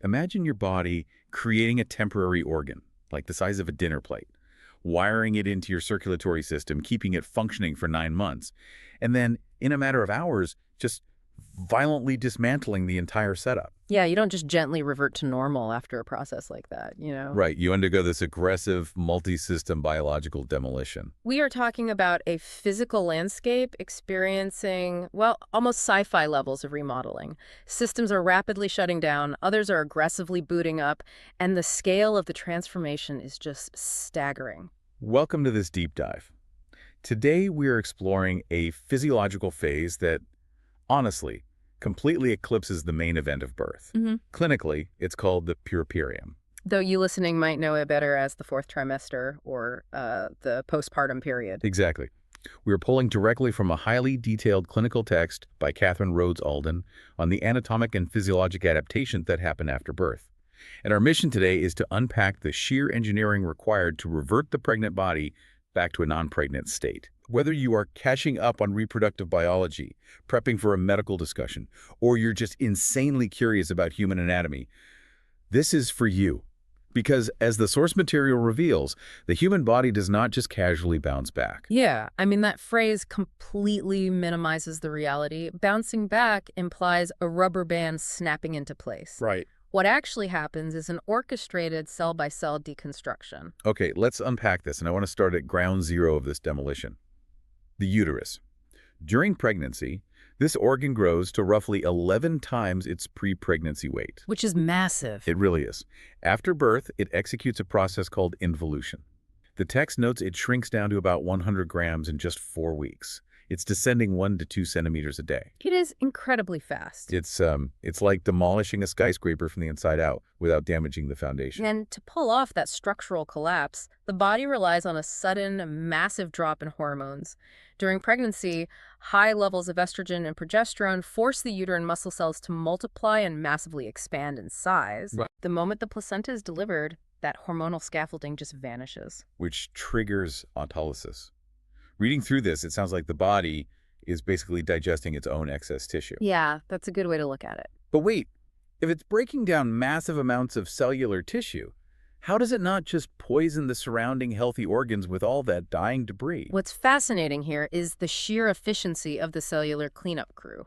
Imagine your body creating a temporary organ, like the size of a dinner plate, wiring it into your circulatory system, keeping it functioning for 9 months, and then, in a matter of hours, just violently dismantling the entire setup. Yeah, you don't just gently revert to normal after a process like that. Right, you undergo this aggressive, multi-system biological demolition. We are talking about a physical landscape experiencing, well, almost sci-fi levels of remodeling. Systems are rapidly shutting down, others are aggressively booting up, and the scale of the transformation is just staggering. Welcome to this deep dive. Today, we are exploring a physiological phase that, honestly, completely eclipses the main event of birth. Clinically, it's called the puerperium. Though you listening might know it better as the fourth trimester or the postpartum period. Exactly. We are pulling directly from a highly detailed clinical text by Catherine Rhodes Alden on the anatomic and physiologic adaptations that happen after birth. And our mission today is to unpack the sheer engineering required to revert the pregnant body back to a non-pregnant state. Whether you are catching up on reproductive biology, prepping for a medical discussion, or you're just insanely curious about human anatomy, this is for you. Because as the source material reveals, the human body does not just casually bounce back. Yeah, I mean, that phrase completely minimizes the reality. Bouncing back implies a rubber band snapping into place. Right. What actually happens is an orchestrated cell-by-cell deconstruction. Okay, let's unpack this, and I want to start at ground zero of this demolition. The uterus. During pregnancy, this organ grows to roughly 11 times its pre-pregnancy weight. Which is massive. It really is. After birth, it executes a process called involution. The text notes it shrinks down to about 100 grams in just 4 weeks. It's descending 1 to 2 centimeters a day. It is incredibly fast. It's like demolishing a skyscraper from the inside out without damaging the foundation. And to pull off that structural collapse, the body relies on a sudden, massive drop in hormones. During pregnancy, high levels of estrogen and progesterone force the uterine muscle cells to multiply and massively expand in size. Right. The moment the placenta is delivered, that hormonal scaffolding just vanishes. Which triggers autolysis. Reading through this, it sounds like the body is basically digesting its own excess tissue. Yeah, that's a good way to look at it. But wait, if it's breaking down massive amounts of cellular tissue, how does it not just poison the surrounding healthy organs with all that dying debris? What's fascinating here is the sheer efficiency of the cellular cleanup crew.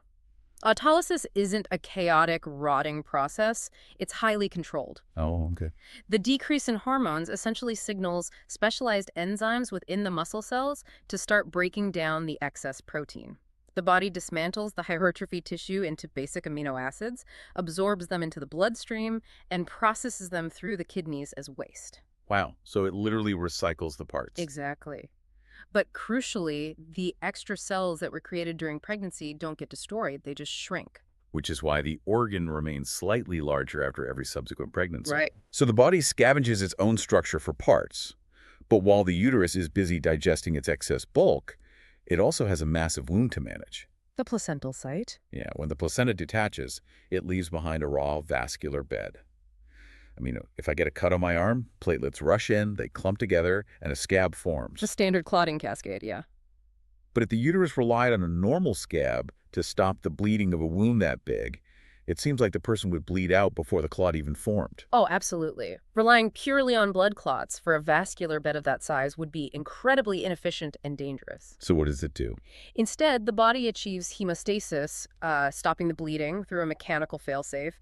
Autolysis isn't a chaotic, rotting process. It's highly controlled. Oh, okay. The decrease in hormones essentially signals specialized enzymes within the muscle cells to start breaking down the excess protein. The body dismantles the hypertrophy tissue into basic amino acids, absorbs them into the bloodstream, and processes them through the kidneys as waste. Wow, so it literally recycles the parts. Exactly. But crucially, the extra cells that were created during pregnancy don't get destroyed, they just shrink. Which is why the organ remains slightly larger after every subsequent pregnancy. Right. So the body scavenges its own structure for parts, but while the uterus is busy digesting its excess bulk, it also has a massive wound to manage. The placental site. Yeah, when the placenta detaches, it leaves behind a raw vascular bed. I mean, if I get a cut on my arm, platelets rush in, they clump together, and a scab forms. The standard clotting cascade, yeah. But if the uterus relied on a normal scab to stop the bleeding of a wound that big, it seems like the person would bleed out before the clot even formed. Oh, absolutely. Relying purely on blood clots for a vascular bed of that size would be incredibly inefficient and dangerous. So what does it do? Instead, the body achieves hemostasis, stopping the bleeding through a mechanical failsafe,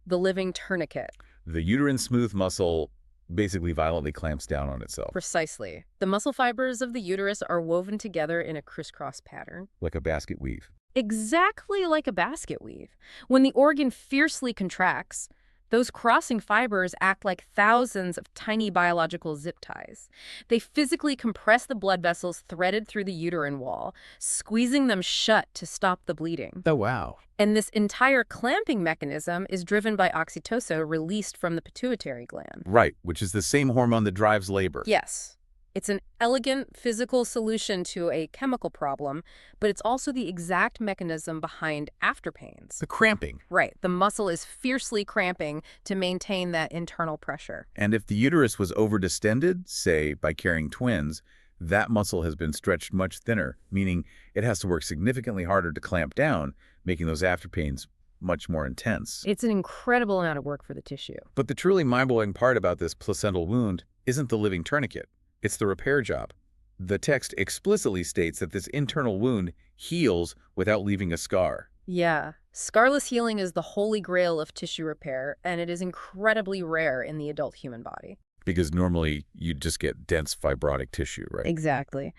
the living tourniquet. The uterine smooth muscle basically violently clamps down on itself. Precisely. The muscle fibers of the uterus are woven together in a crisscross pattern. Like a basket weave. Exactly like a basket weave. When the organ fiercely contracts, those crossing fibers act like thousands of tiny biological zip ties. They physically compress the blood vessels threaded through the uterine wall, squeezing them shut to stop the bleeding. Oh, wow. And this entire clamping mechanism is driven by oxytocin released from the pituitary gland. Right, which is the same hormone that drives labor. Yes. It's an elegant physical solution to a chemical problem, but it's also the exact mechanism behind afterpains. The cramping. Right. The muscle is fiercely cramping to maintain that internal pressure. And if the uterus was overdistended, say by carrying twins, that muscle has been stretched much thinner, meaning it has to work significantly harder to clamp down, making those afterpains much more intense. It's an incredible amount of work for the tissue. But the truly mind-blowing part about this placental wound isn't the living tourniquet. It's the repair job. The text explicitly states that this internal wound heals without leaving a scar. Yeah. Scarless healing is the holy grail of tissue repair, and it is incredibly rare in the adult human body. Because normally you just get dense fibrotic tissue, right? Exactly.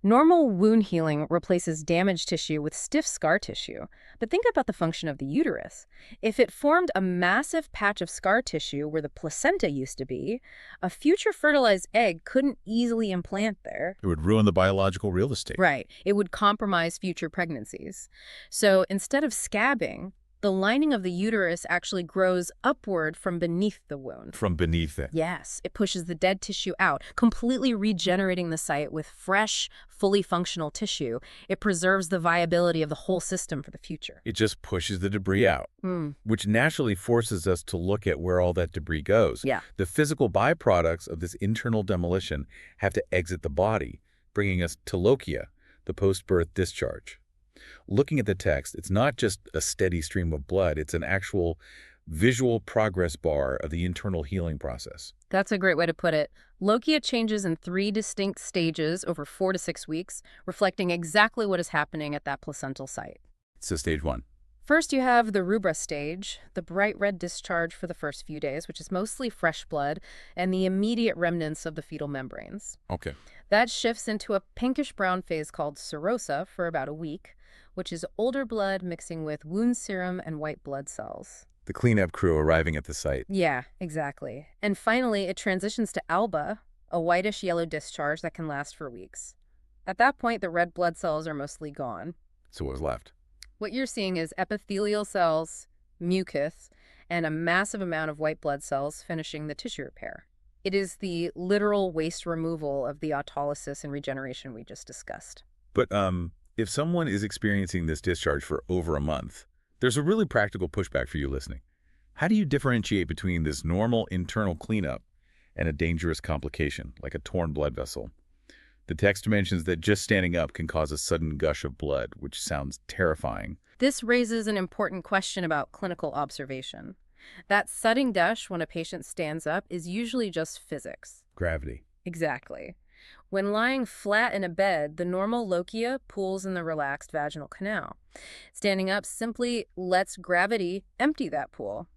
Normal wound healing replaces damaged tissue with stiff scar tissue. But think about the function of the uterus. If it formed a massive patch of scar tissue where the placenta used to be, a future fertilized egg couldn't easily implant there. It would ruin the biological real estate. Right. It would compromise future pregnancies. So instead of scabbing, the lining of the uterus actually grows upward from beneath the wound. From beneath it. Yes, it pushes the dead tissue out, completely regenerating the site with fresh, fully functional tissue. It preserves the viability of the whole system for the future. It just pushes the debris out, which naturally forces us to look at where all that debris goes. Yeah. The physical byproducts of this internal demolition have to exit the body, bringing us to lochia, the post-birth discharge. Looking at the text, it's not just a steady stream of blood, it's an actual visual progress bar of the internal healing process. That's a great way to put it. Lochia changes in 3 distinct stages over 4 to 6 weeks, reflecting exactly what is happening at that placental site. So stage 1. First, you have the rubra stage, the bright red discharge for the first few days, which is mostly fresh blood, and the immediate remnants of the fetal membranes. Okay. That shifts into a pinkish-brown phase called serosa for about a week, which is older blood mixing with wound serum and white blood cells. The cleanup crew arriving at the site. Yeah, exactly. And finally, it transitions to alba, a whitish-yellow discharge that can last for weeks. At that point, the red blood cells are mostly gone. So what was left? What you're seeing is epithelial cells, mucus, and a massive amount of white blood cells finishing the tissue repair. It is the literal waste removal of the autolysis and regeneration we just discussed. But if someone is experiencing this discharge for over a month, there's a really practical pushback for you listening. How do you differentiate between this normal internal cleanup and a dangerous complication, like a torn blood vessel? The text mentions that just standing up can cause a sudden gush of blood, which sounds terrifying. This raises an important question about clinical observation. That sudden gush when a patient stands up is usually just physics. Gravity. Exactly. When lying flat in a bed, the normal lochia pools in the relaxed vaginal canal. Standing up simply lets gravity empty that pool.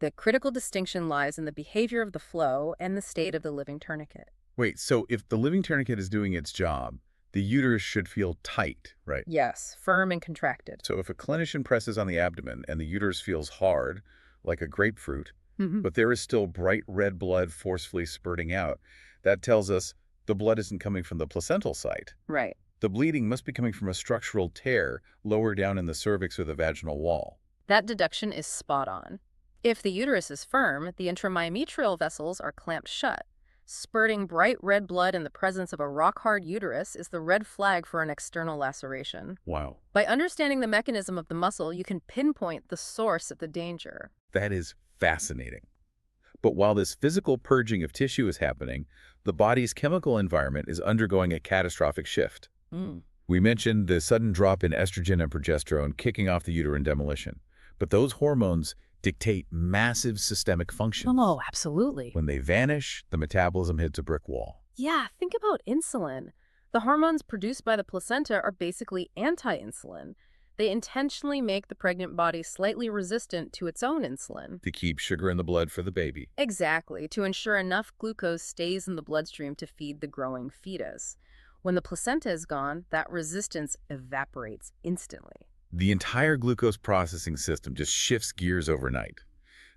The critical distinction lies in the behavior of the flow and the state of the living tourniquet. Wait, so if the living tourniquet is doing its job, the uterus should feel tight, right? Yes, firm and contracted. So if a clinician presses on the abdomen and the uterus feels hard, like a grapefruit, but there is still bright red blood forcefully spurting out, that tells us the blood isn't coming from the placental site. Right. The bleeding must be coming from a structural tear lower down in the cervix or the vaginal wall. That deduction is spot on. If the uterus is firm, the intramyometrial vessels are clamped shut. Spurting bright red blood in the presence of a rock-hard uterus is the red flag for an external laceration. Wow. By understanding the mechanism of the muscle, you can pinpoint the source of the danger. That is fascinating. But while this physical purging of tissue is happening, the body's chemical environment is undergoing a catastrophic shift. We mentioned the sudden drop in estrogen and progesterone kicking off the uterine demolition. But those hormones dictate massive systemic functions. Oh, absolutely. When they vanish, the metabolism hits a brick wall. Yeah, think about insulin. The hormones produced by the placenta are basically anti-insulin. They intentionally make the pregnant body slightly resistant to its own insulin. To keep sugar in the blood for the baby. Exactly, to ensure enough glucose stays in the bloodstream to feed the growing fetus. When the placenta is gone, that resistance evaporates instantly. The entire glucose processing system just shifts gears overnight.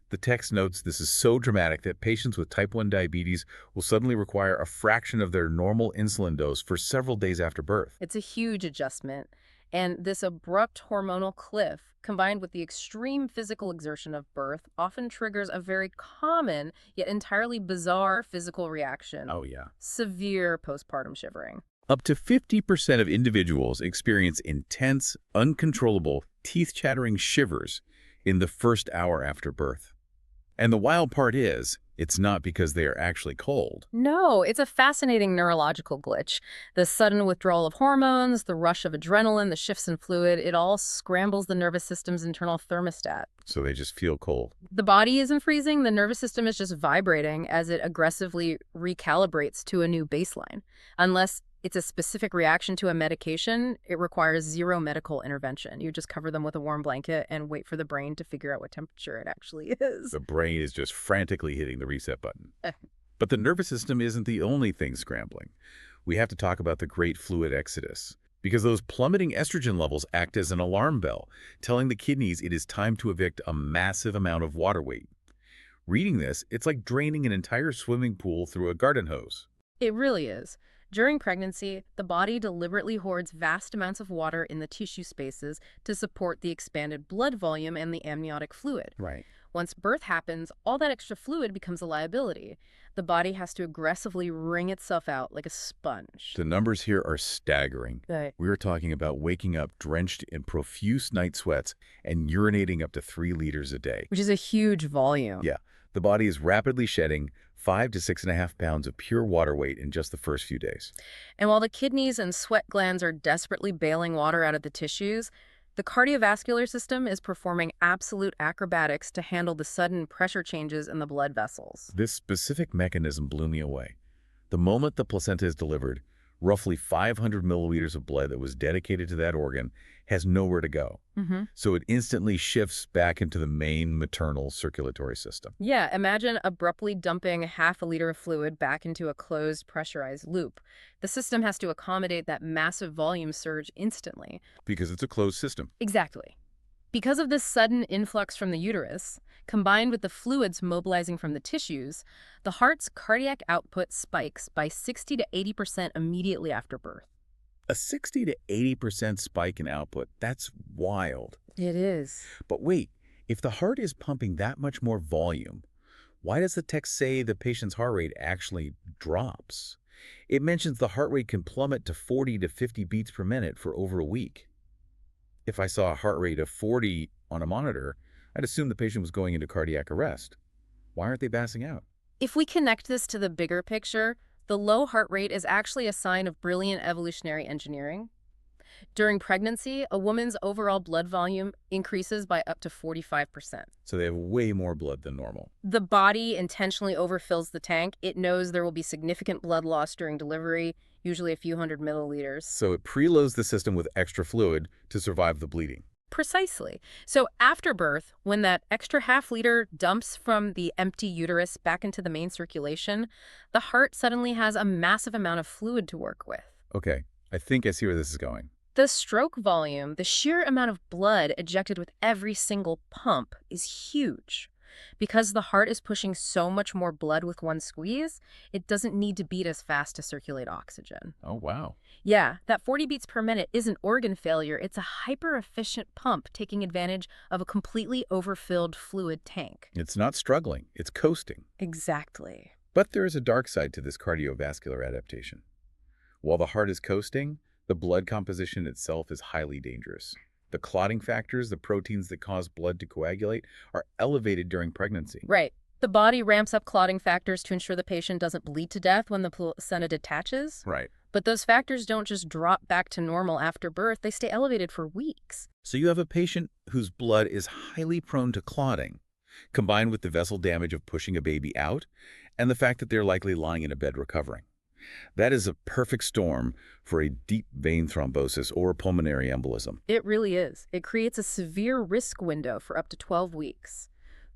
The text notes this is so dramatic that patients with type 1 diabetes will suddenly require a fraction of their normal insulin dose for several days after birth. It's a huge adjustment. And this abrupt hormonal cliff, combined with the extreme physical exertion of birth, often triggers a very common yet entirely bizarre physical reaction. Oh, yeah. Severe postpartum shivering. Up to 50% of individuals experience intense, uncontrollable, teeth-chattering shivers in the first hour after birth. And the wild part is, It's not because they are actually cold. No, it's a fascinating neurological glitch. The sudden withdrawal of hormones, the rush of adrenaline, the shifts in fluid, it all scrambles the nervous system's internal thermostat. So they just feel cold. The body isn't freezing, the nervous system is just vibrating as it aggressively recalibrates to a new baseline. Unless it's a specific reaction to a medication, it requires zero medical intervention. You just cover them with a warm blanket and wait for the brain to figure out what temperature it actually is. The brain is just frantically hitting the reset button. But the nervous system isn't the only thing scrambling. We have to talk about the great fluid exodus, because those plummeting estrogen levels act as an alarm bell, telling the kidneys it is time to evict a massive amount of water weight. Reading this, it's like draining an entire swimming pool through a garden hose. It really is. During pregnancy, the body deliberately hoards vast amounts of water in the tissue spaces to support the expanded blood volume and the amniotic fluid. Right. Once birth happens, all that extra fluid becomes a liability. The body has to aggressively wring itself out like a sponge. The numbers here are staggering. Right. We're talking about waking up drenched in profuse night sweats and urinating up to 3 liters a day. Which is a huge volume. Yeah, the body is rapidly shedding 5 to 6.5 pounds of pure water weight in just the first few days. And while the kidneys and sweat glands are desperately bailing water out of the tissues, the cardiovascular system is performing absolute acrobatics to handle the sudden pressure changes in the blood vessels. This specific mechanism blew me away. The moment the placenta is delivered, roughly 500 milliliters of blood that was dedicated to that organ has nowhere to go. So it instantly shifts back into the main maternal circulatory system. Yeah, imagine abruptly dumping half a liter of fluid back into a closed, pressurized loop. The system has to accommodate that massive volume surge instantly. Because it's a closed system. Exactly. Because of this sudden influx from the uterus, combined with the fluids mobilizing from the tissues, the heart's cardiac output spikes by 60 to 80% immediately after birth. A 60 to 80% spike in output, that's wild. It is. But wait, if the heart is pumping that much more volume, why does the text say the patient's heart rate actually drops? It mentions the heart rate can plummet to 40 to 50 beats per minute for over a week. If I saw a heart rate of 40 on a monitor, I'd assume the patient was going into cardiac arrest. Why aren't they passing out? If we connect this to the bigger picture, the low heart rate is actually a sign of brilliant evolutionary engineering. During pregnancy, a woman's overall blood volume increases by up to 45%. So they have way more blood than normal. The body intentionally overfills the tank. It knows there will be significant blood loss during delivery, usually a few hundred milliliters. So it preloads the system with extra fluid to survive the bleeding. Precisely. So after birth, when that extra half liter dumps from the empty uterus back into the main circulation, the heart suddenly has a massive amount of fluid to work with. Okay, I think I see where this is going. The stroke volume, the sheer amount of blood ejected with every single pump, is huge. Because the heart is pushing so much more blood with one squeeze, it doesn't need to beat as fast to circulate oxygen. Oh, wow. Yeah, that 40 beats per minute isn't organ failure. It's a hyper-efficient pump taking advantage of a completely overfilled fluid tank. It's not struggling, it's coasting. Exactly. But there is a dark side to this cardiovascular adaptation. While the heart is coasting, the blood composition itself is highly dangerous. The clotting factors, the proteins that cause blood to coagulate, are elevated during pregnancy. Right. The body ramps up clotting factors to ensure the patient doesn't bleed to death when the placenta detaches. Right. But those factors don't just drop back to normal after birth, they stay elevated for weeks. So you have a patient whose blood is highly prone to clotting, combined with the vessel damage of pushing a baby out, and the fact that they're likely lying in a bed recovering. That is a perfect storm for a deep vein thrombosis or pulmonary embolism. It really is. It creates a severe risk window for up to 12 weeks.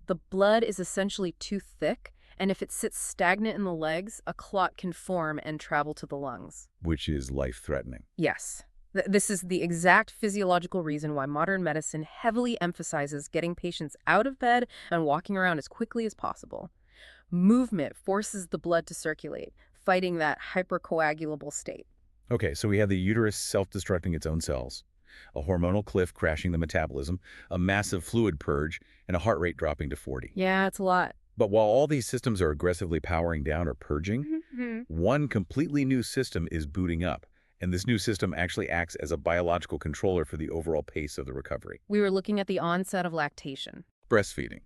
The blood is essentially too thick, and if it sits stagnant in the legs, a clot can form and travel to the lungs. Which is life-threatening. Yes. This is the exact physiological reason why modern medicine heavily emphasizes getting patients out of bed and walking around as quickly as possible. Movement forces the blood to circulate, fighting that hypercoagulable state. Okay, so we have the uterus self-destructing its own cells, a hormonal cliff crashing the metabolism, a massive fluid purge, and a heart rate dropping to 40. Yeah, it's a lot. But while all these systems are aggressively powering down or purging, one completely new system is booting up, and this new system actually acts as a biological controller for the overall pace of the recovery. We were looking at the onset of lactation. Breastfeeding.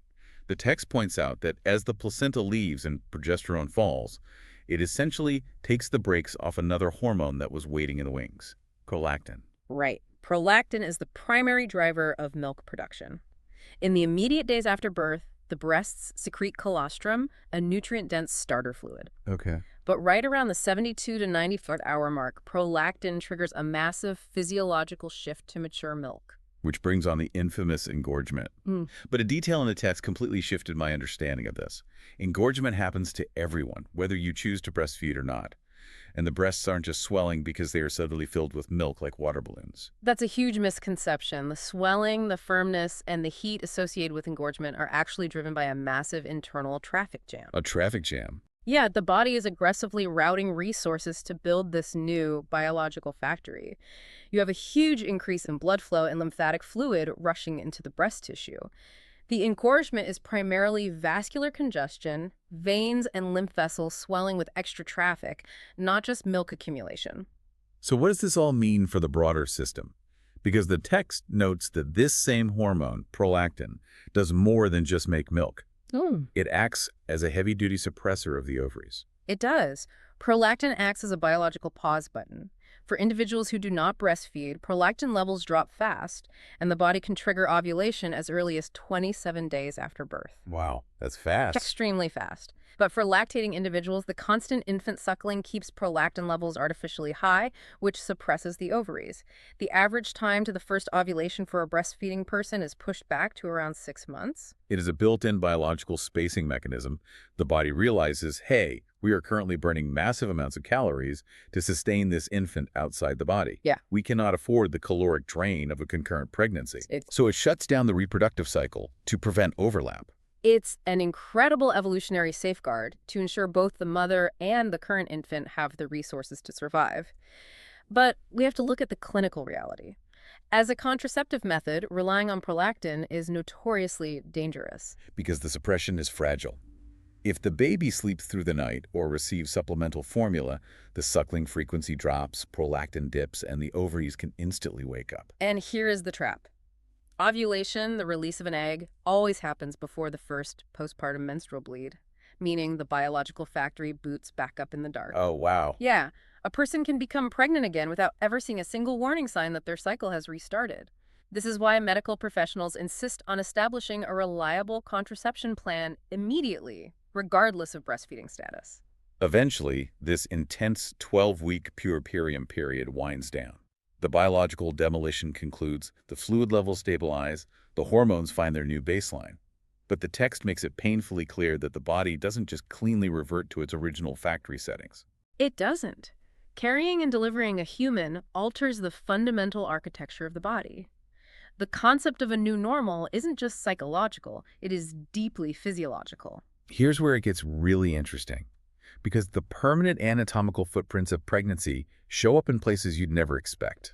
The text points out that as the placenta leaves and progesterone falls, it essentially takes the brakes off another hormone that was waiting in the wings, prolactin. Right. Prolactin is the primary driver of milk production. In the immediate days after birth, the breasts secrete colostrum, a nutrient-dense starter fluid. Okay. But right around the 72 to 94th hour mark, prolactin triggers a massive physiological shift to mature milk. Which brings on the infamous engorgement. But a detail in the text completely shifted my understanding of this. Engorgement happens to everyone, whether you choose to breastfeed or not. And the breasts aren't just swelling because they are suddenly filled with milk like water balloons. That's a huge misconception. The swelling, the firmness, and the heat associated with engorgement are actually driven by a massive internal traffic jam. A traffic jam. Yeah, the body is aggressively routing resources to build this new biological factory. You have a huge increase in blood flow and lymphatic fluid rushing into the breast tissue. The engorgement is primarily vascular congestion, veins and lymph vessels swelling with extra traffic, not just milk accumulation. So what does this all mean for the broader system? Because the text notes that this same hormone, prolactin, does more than just make milk. It acts as a heavy-duty suppressor of the ovaries. It does. Prolactin acts as a biological pause button. For individuals who do not breastfeed, prolactin levels drop fast, and the body can trigger ovulation as early as 27 days after birth. Wow, that's fast. Extremely fast. But for lactating individuals, the constant infant suckling keeps prolactin levels artificially high, which suppresses the ovaries. The average time to the first ovulation for a breastfeeding person is pushed back to around 6 months. It is a built-in biological spacing mechanism. The body realizes, hey, we are currently burning massive amounts of calories to sustain this infant outside the body. Yeah. We cannot afford the caloric drain of a concurrent pregnancy. It's- So it shuts down the reproductive cycle to prevent overlap. It's an incredible evolutionary safeguard to ensure both the mother and the current infant have the resources to survive. But we have to look at the clinical reality. As a contraceptive method, relying on prolactin is notoriously dangerous. Because the suppression is fragile. If the baby sleeps through the night or receives supplemental formula, the suckling frequency drops, prolactin dips, and the ovaries can instantly wake up. And here is the trap. Ovulation, the release of an egg, always happens before the first postpartum menstrual bleed, meaning the biological factory boots back up in the dark. Oh, wow. Yeah, a person can become pregnant again without ever seeing a single warning sign that their cycle has restarted. This is why medical professionals insist on establishing a reliable contraception plan immediately, regardless of breastfeeding status. Eventually, this intense 12-week puerperium period winds down. The biological demolition concludes, the fluid levels stabilize, the hormones find their new baseline. But the text makes it painfully clear that the body doesn't just cleanly revert to its original factory settings. It doesn't. Carrying and delivering a human alters the fundamental architecture of the body. The concept of a new normal isn't just psychological, it is deeply physiological. Here's where it gets really interesting. Because the permanent anatomical footprints of pregnancy show up in places you'd never expect.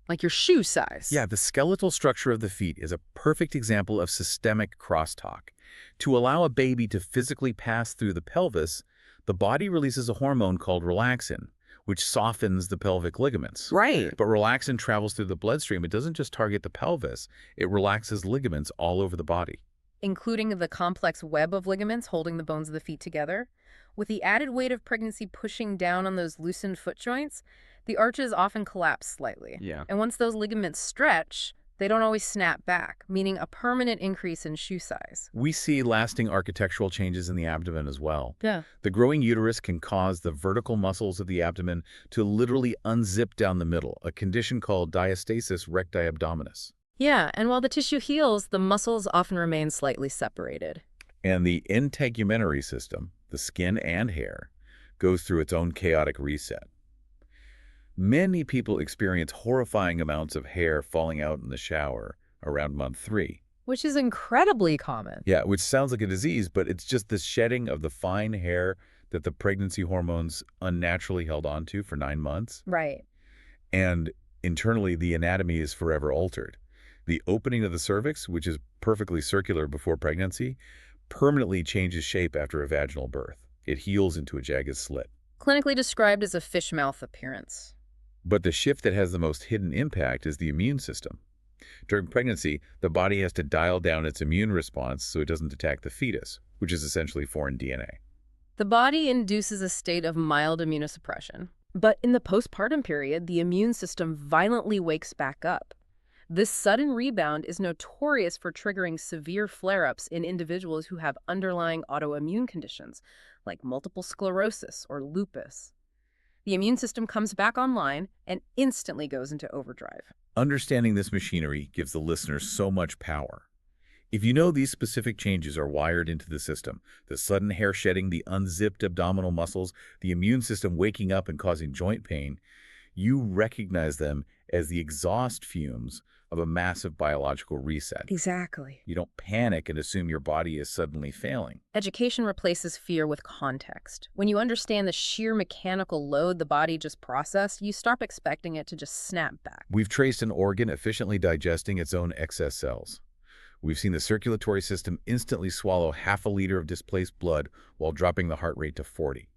Like your shoe size. Yeah, the skeletal structure of the feet is a perfect example of systemic crosstalk. To allow a baby to physically pass through the pelvis, the body releases a hormone called relaxin, which softens the pelvic ligaments. Right. But relaxin travels through the bloodstream. It doesn't just target the pelvis, it relaxes ligaments all over the body. Including the complex web of ligaments holding the bones of the feet together. With the added weight of pregnancy pushing down on those loosened foot joints, the arches often collapse slightly. Yeah. And once those ligaments stretch, they don't always snap back, meaning a permanent increase in shoe size. We see lasting architectural changes in the abdomen as well. Yeah. The growing uterus can cause the vertical muscles of the abdomen to literally unzip down the middle, a condition called diastasis recti abdominis. Yeah, and while the tissue heals, the muscles often remain slightly separated. And the integumentary system, the skin and hair, goes through its own chaotic reset. Many people experience horrifying amounts of hair falling out in the shower around month 3. Which is incredibly common. Yeah, which sounds like a disease, but it's just the shedding of the fine hair that the pregnancy hormones unnaturally held onto for 9 months. Right. And internally, the anatomy is forever altered. The opening of the cervix, which is perfectly circular before pregnancy, permanently changes shape after a vaginal birth. It heals into a jagged slit. Clinically described as a fish mouth appearance. But the shift that has the most hidden impact is the immune system. During pregnancy, the body has to dial down its immune response so it doesn't attack the fetus, which is essentially foreign DNA. The body induces a state of mild immunosuppression. But in the postpartum period, the immune system violently wakes back up. This sudden rebound is notorious for triggering severe flare-ups in individuals who have underlying autoimmune conditions, like multiple sclerosis or lupus. The immune system comes back online and instantly goes into overdrive. Understanding this machinery gives the listeners so much power. If you know these specific changes are wired into the system, the sudden hair shedding, the unzipped abdominal muscles, the immune system waking up and causing joint pain, you recognize them as the exhaust fumes of a massive biological reset. Exactly. You don't panic and assume your body is suddenly failing. Education replaces fear with context. When you understand the sheer mechanical load the body just processed, you stop expecting it to just snap back. We've traced an organ efficiently digesting its own excess cells. We've seen the circulatory system instantly swallow half a liter of displaced blood while dropping the heart rate to 40.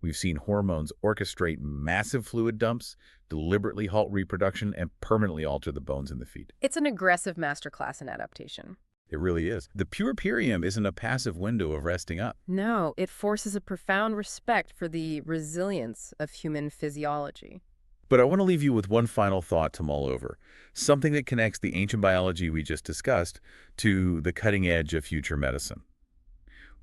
We've seen hormones orchestrate massive fluid dumps, deliberately halt reproduction, and permanently alter the bones in the feet. It's an aggressive masterclass in adaptation. It really is. The puerperium isn't a passive window of resting up. No, it forces a profound respect for the resilience of human physiology. But I want to leave you with one final thought to mull over, something that connects the ancient biology we just discussed to the cutting edge of future medicine.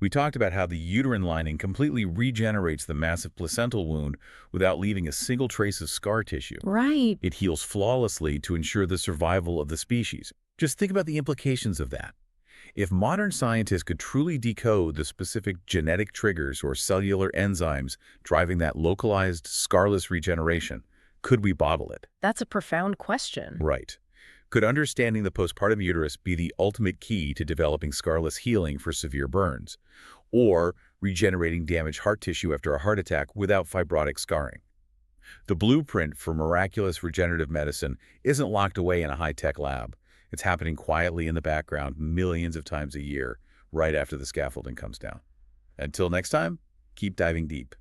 We talked about how the uterine lining completely regenerates the massive placental wound without leaving a single trace of scar tissue. Right. It heals flawlessly to ensure the survival of the species. Just think about the implications of that. If modern scientists could truly decode the specific genetic triggers or cellular enzymes driving that localized, scarless regeneration, could we bottle it? That's a profound question. Right. Could understanding the postpartum uterus be the ultimate key to developing scarless healing for severe burns, or regenerating damaged heart tissue after a heart attack without fibrotic scarring? The blueprint for miraculous regenerative medicine isn't locked away in a high-tech lab. It's happening quietly in the background millions of times a year, right after the scaffolding comes down. Until next time, keep diving deep.